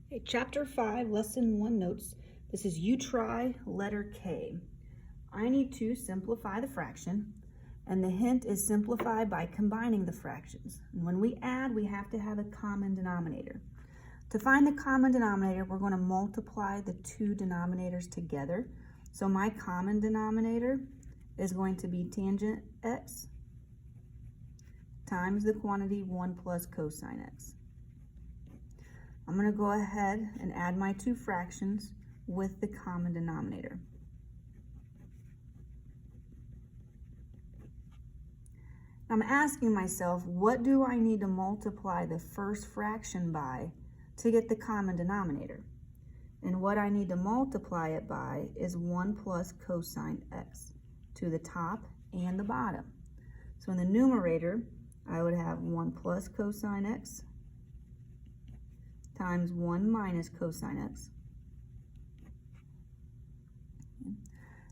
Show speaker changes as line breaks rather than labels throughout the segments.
Okay, Chapter 5, Lesson 1 notes. This is you try letter K. I need to simplify the fraction, and the hint is simplify by combining the fractions. And when we add, we have to have a common denominator. To find the common denominator, we're going to multiply the two denominators together. So my common denominator is going to be tangent x times the quantity 1 plus cosine x. I'm going to go ahead and add my two fractions with the common denominator. I'm asking myself, what do I need to multiply the first fraction by to get the common denominator? And what I need to multiply it by is 1 plus cosine x to the top and the bottom. So in the numerator, I would have 1 plus cosine x times 1 minus cosine x.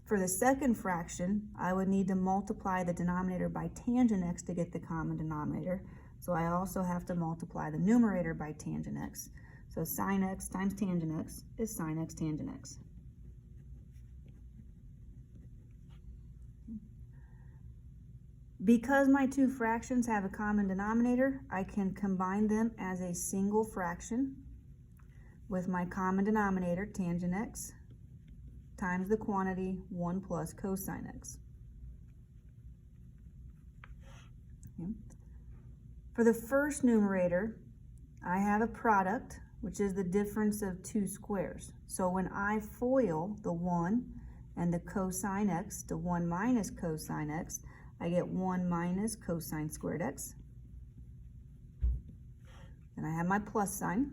For the second fraction, I would need to multiply the denominator by tangent x to get the common denominator. So I also have to multiply the numerator by tangent x. So sine x times tangent x is sine x tangent x. Because my two fractions have a common denominator, I can combine them as a single fraction with my common denominator, tangent x, times the quantity 1 plus cosine x. Okay. For the first numerator, I have a product, which is the difference of two squares. So when I FOIL the 1 and the cosine x to 1 minus cosine x, I get 1 minus cosine squared x. Then I have my plus sign,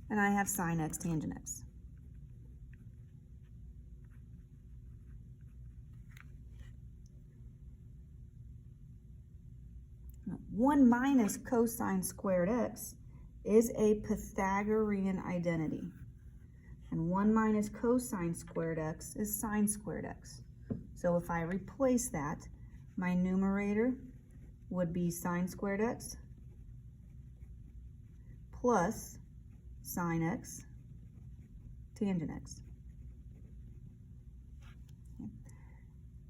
and I have sine x tangent x. Now, 1 minus cosine squared x is a Pythagorean identity. And 1 minus cosine squared x is sine squared x. So if I replace that, my numerator would be sine squared x plus sine x tangent x.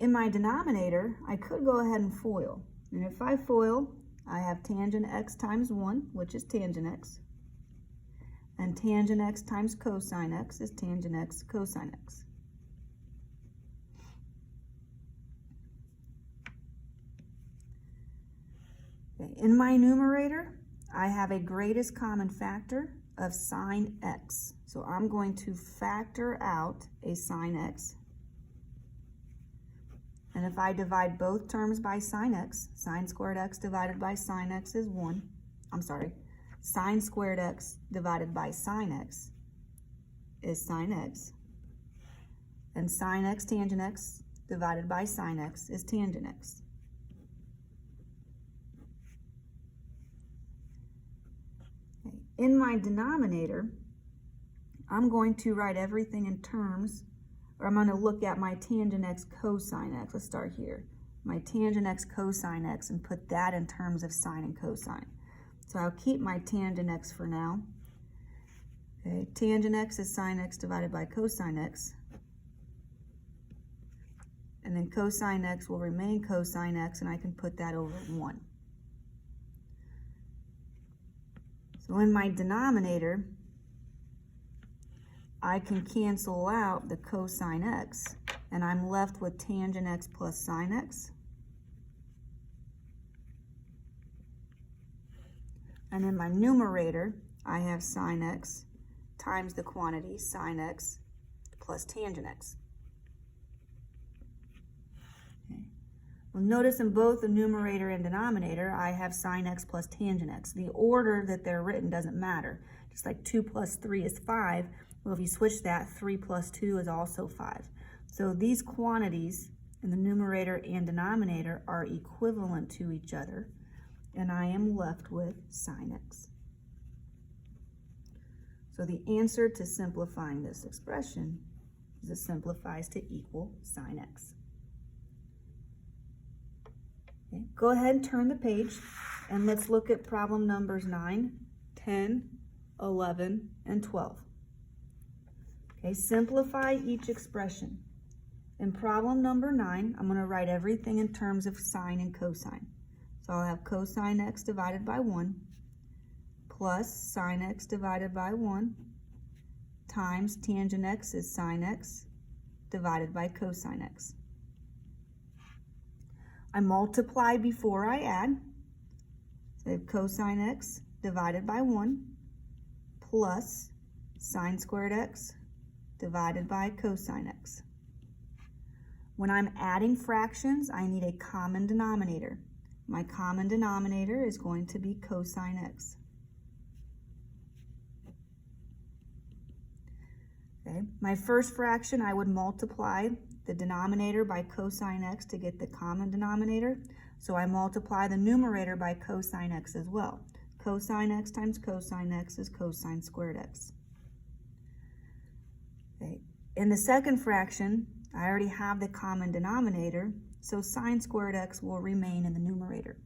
In my denominator, I could go ahead and FOIL. And if I FOIL, I have tangent x times 1, which is tangent x. And tangent x times cosine x is tangent x cosine x. Okay. In my numerator, I have a greatest common factor of sine x. So I'm going to factor out a sine x. And if I divide both terms by sine x, sine squared x divided by sine x is 1. I'm sorry, sine squared x divided by sine x is sine x. And sine x tangent x divided by sine x is tangent x. Okay. In my denominator, I'm going to write everything in terms, or I'm going to look at my tangent x cosine x. Let's start here. My tangent x cosine x and put that in terms of sine and cosine. So I'll keep my tangent x for now. Okay, tangent x is sine x divided by cosine x. And then cosine x will remain cosine x, and I can put that over 1. So in my denominator, I can cancel out the cosine x, and I'm left with tangent x plus sine x. And in my numerator, I have sine x times the quantity sine x plus tangent x. Okay. Well, notice in both the numerator and denominator, I have sine x plus tangent x. The order that they're written doesn't matter. Just like 2 plus 3 is 5. Well, if you switch that, 3 plus 2 is also 5. So these quantities in the numerator and denominator are equivalent to each other, and I am left with sine x. So the answer to simplifying this expression is it simplifies to equal sine x. Okay, go ahead and turn the page, and let's look at problem numbers 9, 10, 11, and 12. Okay, simplify each expression. In problem number 9, I'm going to write everything in terms of sine and cosine. So I'll have cosine x divided by 1 plus sine x divided by 1 times tangent x is sine x divided by cosine x. I multiply before I add. So I have cosine x divided by 1 plus sine squared x divided by cosine x. When I'm adding fractions, I need a common denominator. My common denominator is going to be cosine x. Okay. My first fraction, I would multiply the denominator by cosine x to get the common denominator. So I multiply the numerator by cosine x as well. Cosine x times cosine x is cosine squared x. Okay. In the second fraction, I already have the common denominator, so sine squared x will remain in the numerator.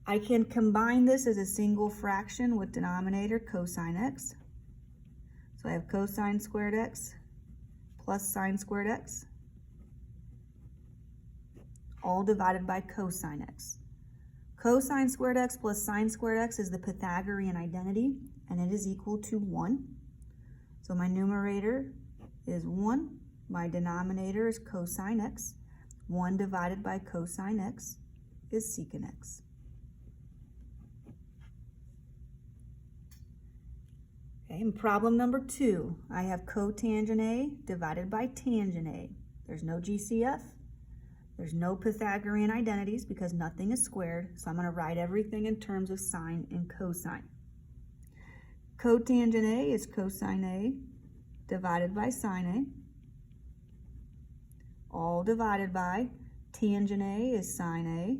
I can combine this as a single fraction with denominator cosine x. So I have cosine squared x plus sine squared x, all divided by cosine x. Cosine squared x plus sine squared x is the Pythagorean identity, and it is equal to 1. So my numerator is 1. My denominator is cosine x. 1 divided by cosine x is secant x. Okay, in problem number 2, I have cotangent A divided by tangent A. There's no GCF. There's no Pythagorean identities because nothing is squared, so I'm going to write everything in terms of sine and cosine. Cotangent A is cosine A divided by sine A, all divided by tangent A is sine A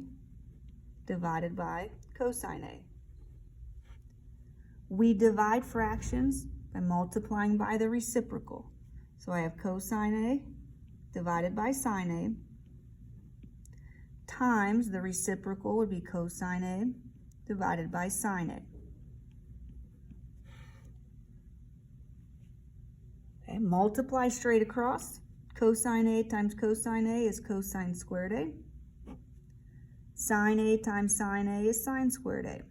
divided by cosine A. We divide fractions by multiplying by the reciprocal. So I have cosine A divided by sine A times the reciprocal would be cosine A divided by sine A. Okay, multiply straight across. Cosine A times cosine A is cosine squared A. Sine A times sine A is sine squared A.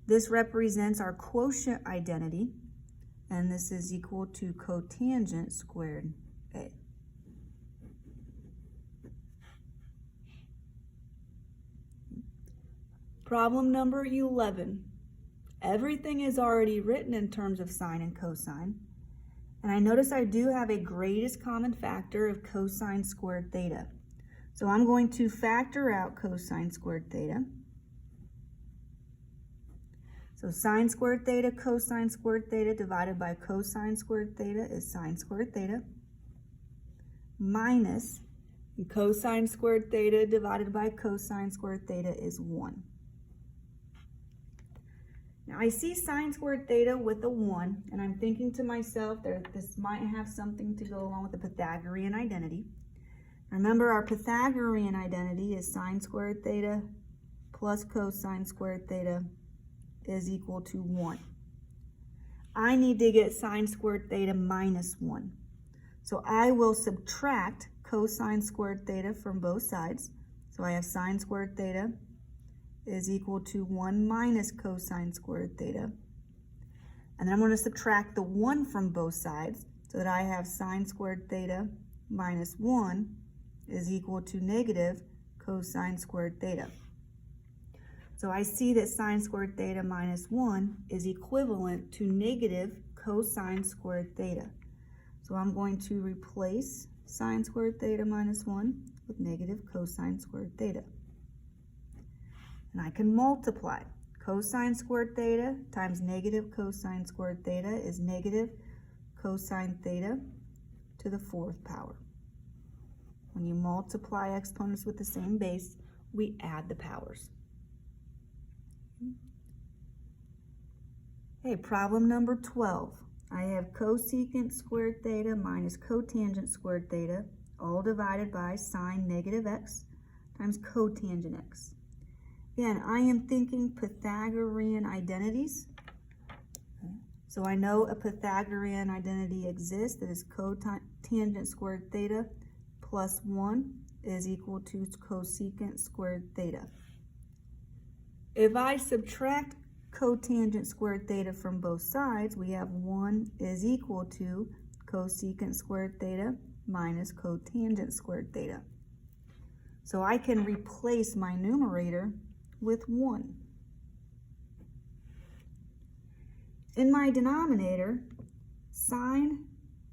This represents our quotient identity, and this is equal to cotangent squared A. Problem number 11. Everything is already written in terms of sine and cosine, and I notice I do have a greatest common factor of cosine squared theta. So I'm going to factor out cosine squared theta. So sine squared theta, cosine squared theta divided by cosine squared theta is sine squared theta minus cosine squared theta divided by cosine squared theta is 1. Now I see sine squared theta with a 1, and I'm thinking to myself that this might have something to go along with the Pythagorean identity. Remember, our Pythagorean identity is sine squared theta plus cosine squared theta is equal to 1. I need to get sine squared theta minus 1. So I will subtract cosine squared theta from both sides. So I have sine squared theta is equal to 1 minus cosine squared theta. And then I'm going to subtract the 1 from both sides so that I have sine squared theta minus 1 is equal to negative cosine squared theta. So I see that sine squared theta minus 1 is equivalent to negative cosine squared theta. So I'm going to replace sine squared theta minus 1 with negative cosine squared theta. And I can multiply. Cosine squared theta times negative cosine squared theta is negative cosine theta to the 4th power. When you multiply exponents with the same base, we add the powers. Okay, problem number 12. I have cosecant squared theta minus cotangent squared theta, all divided by sine negative x times cotangent x. Again, I am thinking Pythagorean identities. So I know a Pythagorean identity exists, that is cotangent squared theta plus 1 is equal to cosecant squared theta. If I subtract cotangent squared theta from both sides, we have 1 is equal to cosecant squared theta minus cotangent squared theta. So I can replace my numerator with 1. In my denominator, sine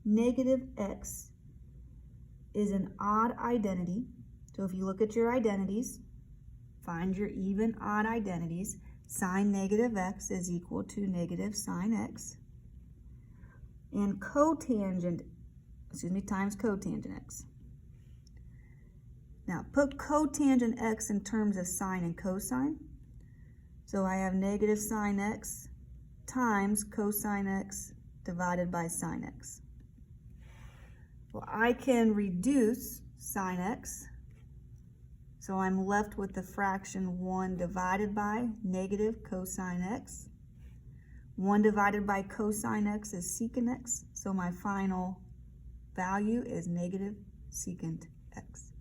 negative x is an odd identity. So if you look at your identities, find your even odd identities. Sine negative x is equal to negative sine x. And times cotangent x. Now put cotangent x in terms of sine and cosine. So I have negative sine x times cosine x divided by sine x. Well, I can reduce sine x. So I'm left with the fraction 1 divided by negative cosine x. 1 divided by cosine x is secant x. So my final value is negative secant x.